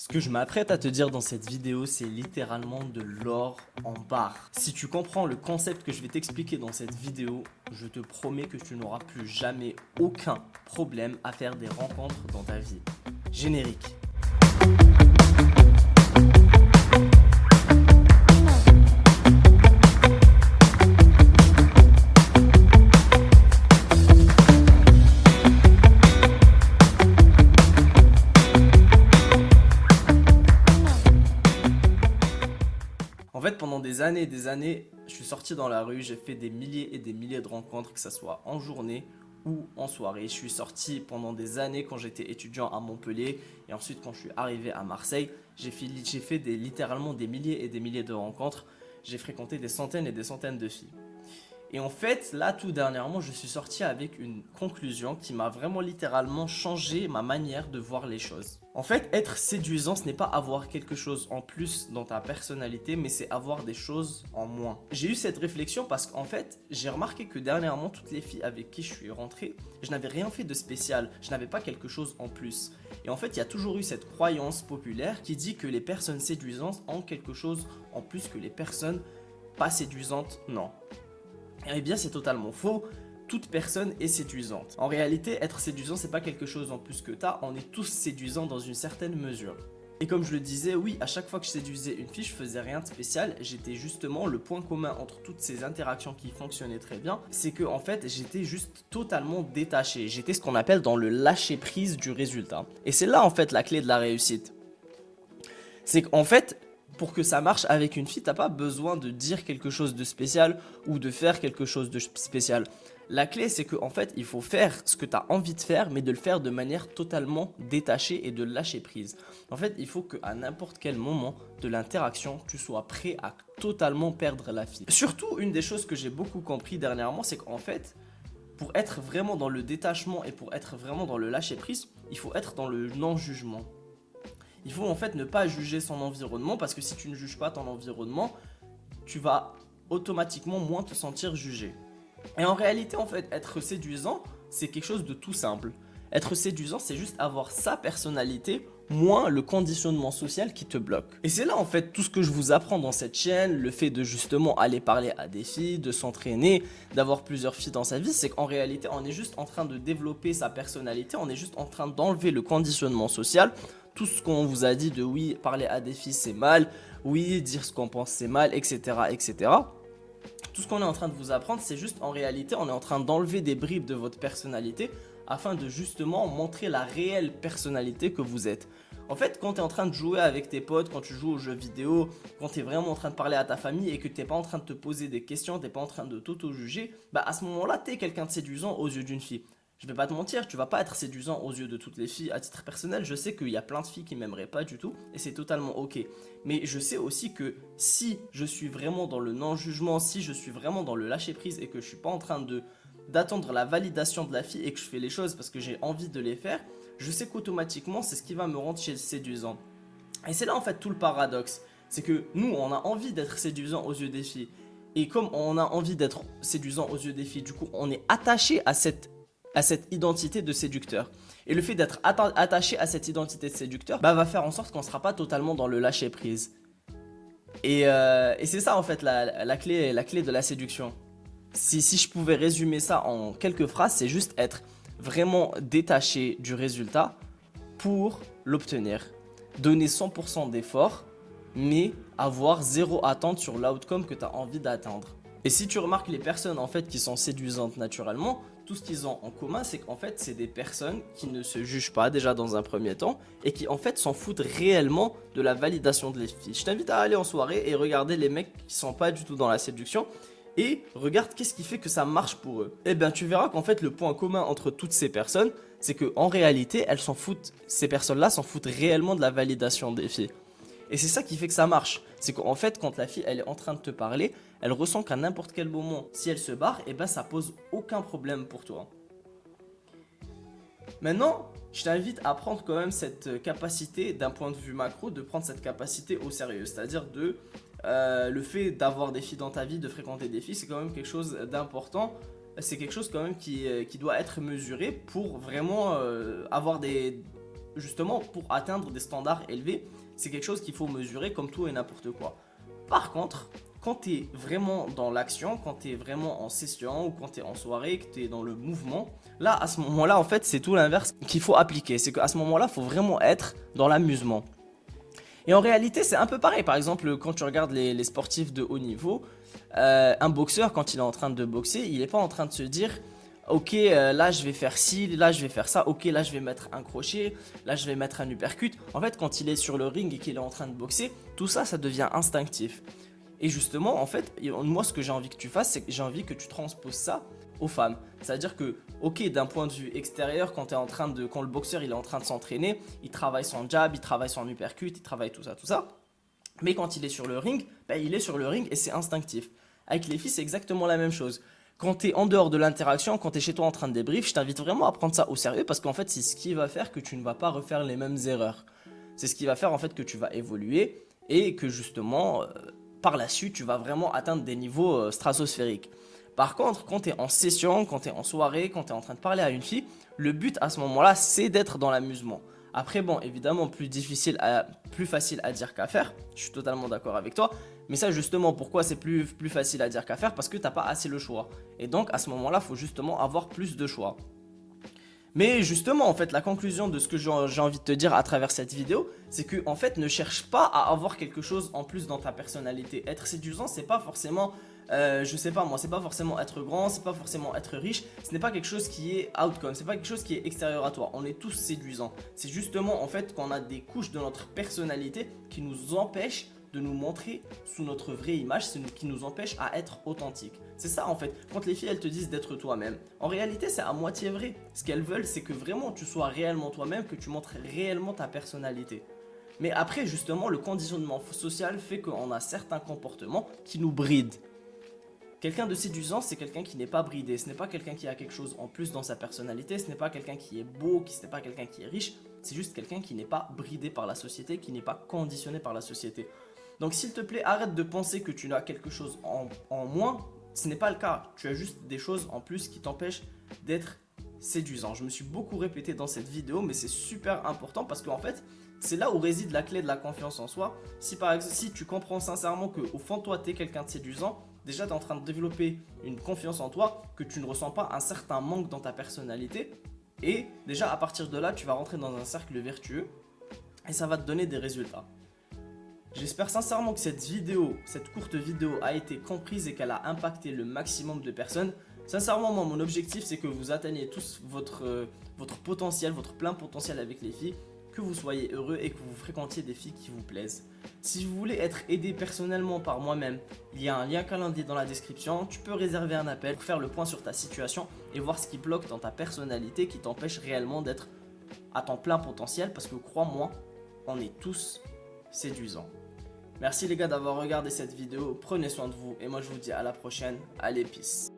Ce que je m'apprête à te dire dans cette vidéo, c'est littéralement de l'or en barre. Si tu comprends le concept que je vais t'expliquer dans cette vidéo, je te promets que tu n'auras plus jamais aucun problème à faire des rencontres dans ta vie. Générique. En fait, pendant des années et des années, je suis sorti dans la rue, j'ai fait des milliers et des milliers de rencontres, que ce soit en journée ou en soirée. Je suis sorti pendant des années quand j'étais étudiant à Montpellier et ensuite quand je suis arrivé à Marseille, j'ai fait littéralement des milliers et des milliers de rencontres. J'ai fréquenté des centaines et des centaines de filles. Et en fait, là, tout dernièrement, je suis sorti avec une conclusion qui m'a vraiment littéralement changé ma manière de voir les choses. En fait, être séduisant, ce n'est pas avoir quelque chose en plus dans ta personnalité, mais c'est avoir des choses en moins. J'ai eu cette réflexion parce qu'en fait, j'ai remarqué que dernièrement, toutes les filles avec qui je suis rentré, je n'avais rien fait de spécial, je n'avais pas quelque chose en plus. Et en fait, il y a toujours eu cette croyance populaire qui dit que les personnes séduisantes ont quelque chose en plus que les personnes pas séduisantes, non. Eh bien, c'est totalement faux. Toute personne est séduisante. En réalité, être séduisant, c'est pas quelque chose en plus que t'as. On est tous séduisants dans une certaine mesure. Et comme je le disais, oui, à chaque fois que je séduisais une fille, je faisais rien de spécial. J'étais justement le point commun entre toutes ces interactions qui fonctionnaient très bien, c'est que en fait, j'étais juste totalement détaché. J'étais ce qu'on appelle dans le lâcher prise du résultat. Et c'est là en fait la clé de la réussite. C'est qu'en fait, pour que ça marche avec une fille, t'as pas besoin de dire quelque chose de spécial ou de faire quelque chose de spécial. La clé, c'est qu'en fait, il faut faire ce que tu as envie de faire, mais de le faire de manière totalement détachée et de lâcher prise. En fait, il faut qu'à n'importe quel moment de l'interaction, tu sois prêt à totalement perdre la fille. Surtout, une des choses que j'ai beaucoup compris dernièrement, c'est qu'en fait, pour être vraiment dans le détachement et pour être vraiment dans le lâcher prise, il faut être dans le non-jugement. Il faut en fait ne pas juger son environnement parce que si tu ne juges pas ton environnement, tu vas automatiquement moins te sentir jugé. Et en réalité, en fait, être séduisant, c'est quelque chose de tout simple. Être séduisant, c'est juste avoir sa personnalité, moins le conditionnement social qui te bloque. Et c'est là, en fait, tout ce que je vous apprends dans cette chaîne, le fait de justement aller parler à des filles, de s'entraîner, d'avoir plusieurs filles dans sa vie, c'est qu'en réalité, on est juste en train de développer sa personnalité, on est juste en train d'enlever le conditionnement social. Tout ce qu'on vous a dit de oui, parler à des filles c'est mal, oui, dire ce qu'on pense c'est mal, etc. etc. Tout ce qu'on est en train de vous apprendre, c'est juste en réalité, on est en train d'enlever des bribes de votre personnalité afin de justement montrer la réelle personnalité que vous êtes. En fait, quand tu es en train de jouer avec tes potes, quand tu joues aux jeux vidéo, quand tu es vraiment en train de parler à ta famille et que tu n'es pas en train de te poser des questions, tu n'es pas en train de t'auto-juger, bah à ce moment-là, tu es quelqu'un de séduisant aux yeux d'une fille. Je vais pas te mentir, tu vas pas être séduisant aux yeux de toutes les filles. À titre personnel, je sais qu'il y a plein de filles qui m'aimeraient pas du tout et c'est totalement ok. Mais je sais aussi que si je suis vraiment dans le non-jugement, si je suis vraiment dans le lâcher-prise et que je suis pas en train d'attendre la validation de la fille et que je fais les choses parce que j'ai envie de les faire, je sais qu'automatiquement c'est ce qui va me rendre séduisant. Et c'est là en fait tout le paradoxe. C'est que nous, on a envie d'être séduisant aux yeux des filles. Et comme on a envie d'être séduisant aux yeux des filles, du coup on est attaché à cette identité de séducteur. Et le fait d'être attaché à cette identité de séducteur va faire en sorte qu'on ne sera pas totalement dans le lâcher prise. Et c'est ça en fait la clé de la séduction. Si je pouvais résumer ça en quelques phrases, c'est juste être vraiment détaché du résultat pour l'obtenir. Donner 100% d'effort, mais avoir zéro attente sur l'outcome que tu as envie d'atteindre. Et si tu remarques les personnes en fait qui sont séduisantes naturellement, tout ce qu'ils ont en commun, c'est qu'en fait, c'est des personnes qui ne se jugent pas déjà dans un premier temps et qui en fait s'en foutent réellement de la validation de les filles. Je t'invite à aller en soirée et regarder les mecs qui sont pas du tout dans la séduction et regarde qu'est-ce qui fait que ça marche pour eux. Et bien tu verras qu'en fait le point commun entre toutes ces personnes, c'est qu'en réalité, elles s'en foutent, ces personnes-là s'en foutent réellement de la validation des filles. Et c'est ça qui fait que ça marche. C'est qu'en fait, quand la fille elle est en train de te parler, elle ressent qu'à n'importe quel moment, si elle se barre, et ben ça pose aucun problème pour toi. Maintenant, je t'invite à prendre quand même cette capacité, d'un point de vue macro, de prendre cette capacité au sérieux. C'est-à-dire le fait d'avoir des filles dans ta vie, de fréquenter des filles, c'est quand même quelque chose d'important. C'est quelque chose quand même qui doit être mesuré pour vraiment avoir justement, pour atteindre des standards élevés, c'est quelque chose qu'il faut mesurer comme tout et n'importe quoi. Par contre, quand tu es vraiment dans l'action, quand tu es vraiment en session ou quand tu es en soirée, que tu es dans le mouvement, là, à ce moment-là, en fait, c'est tout l'inverse qu'il faut appliquer. C'est qu'à ce moment-là, il faut vraiment être dans l'amusement. Et en réalité, c'est un peu pareil. Par exemple, quand tu regardes les sportifs de haut niveau, un boxeur, quand il est en train de boxer, il n'est pas en train de se dire ok, là je vais faire ci, là je vais faire ça, ok, là je vais mettre un crochet, là je vais mettre un uppercut. En fait, quand il est sur le ring et qu'il est en train de boxer, tout ça, ça devient instinctif. Et justement, en fait, moi ce que j'ai envie que tu fasses, c'est que j'ai envie que tu transposes ça aux femmes. C'est-à-dire que, ok, d'un point de vue extérieur, quand le boxeur il est en train de s'entraîner, il travaille son jab, il travaille son uppercut, il travaille tout ça. Mais quand il est sur le ring, il est sur le ring et c'est instinctif. Avec les filles, c'est exactement la même chose. Quand tu es en dehors de l'interaction, quand tu es chez toi en train de débrief, je t'invite vraiment à prendre ça au sérieux parce qu'en fait, c'est ce qui va faire que tu ne vas pas refaire les mêmes erreurs. C'est ce qui va faire en fait que tu vas évoluer et que justement, par la suite, tu vas vraiment atteindre des niveaux stratosphériques. Par contre, quand tu es en session, quand tu es en soirée, quand tu es en train de parler à une fille, le but à ce moment-là, c'est d'être dans l'amusement. Après, bon, évidemment, plus facile à dire qu'à faire. Je suis totalement d'accord avec toi. Mais ça, justement, pourquoi c'est plus facile à dire qu'à faire? Parce que tu n'as pas assez le choix. Et donc, à ce moment-là, il faut justement avoir plus de choix. Mais justement, en fait, la conclusion de ce que j'ai envie de te dire à travers cette vidéo, c'est que, en fait, ne cherche pas à avoir quelque chose en plus dans ta personnalité. Être séduisant, c'est pas forcément, je sais pas moi, c'est pas forcément être grand, c'est pas forcément être riche, ce n'est pas quelque chose qui est outcome, c'est pas quelque chose qui est extérieur à toi. On est tous séduisants. C'est justement, en fait, qu'on a des couches de notre personnalité qui nous empêchent de nous montrer sous notre vraie image, ce qui nous empêche à être authentique. C'est ça en fait, quand les filles elles te disent d'être toi-même, en réalité c'est à moitié vrai. Ce qu'elles veulent c'est que vraiment tu sois réellement toi-même, que tu montres réellement ta personnalité. Mais après justement le conditionnement social fait qu'on a certains comportements qui nous brident. Quelqu'un de séduisant, c'est quelqu'un qui n'est pas bridé, ce n'est pas quelqu'un qui a quelque chose en plus dans sa personnalité, ce n'est pas quelqu'un qui est beau, ce n'est pas quelqu'un qui est riche, c'est juste quelqu'un qui n'est pas bridé par la société, qui n'est pas conditionné par la société. Donc s'il te plaît, arrête de penser que tu as quelque chose en moins, ce n'est pas le cas. Tu as juste des choses en plus qui t'empêchent d'être séduisant. Je me suis beaucoup répété dans cette vidéo, mais c'est super important parce qu'en fait, c'est là où réside la clé de la confiance en soi. Si par exemple, si tu comprends sincèrement qu'au fond de toi, tu es quelqu'un de séduisant, déjà tu es en train de développer une confiance en toi, que tu ne ressens pas un certain manque dans ta personnalité. Et déjà à partir de là, tu vas rentrer dans un cercle vertueux et ça va te donner des résultats. J'espère sincèrement que cette courte vidéo a été comprise et qu'elle a impacté le maximum de personnes. Sincèrement, moi, mon objectif, c'est que vous atteigniez tous votre potentiel, votre plein potentiel avec les filles, que vous soyez heureux et que vous fréquentiez des filles qui vous plaisent. Si vous voulez être aidé personnellement par moi-même, il y a un lien calendrier dans la description. Tu peux réserver un appel pour faire le point sur ta situation et voir ce qui bloque dans ta personnalité qui t'empêche réellement d'être à ton plein potentiel parce que crois-moi, on est tous séduisants. Merci les gars d'avoir regardé cette vidéo, prenez soin de vous et moi je vous dis à la prochaine, allez peace.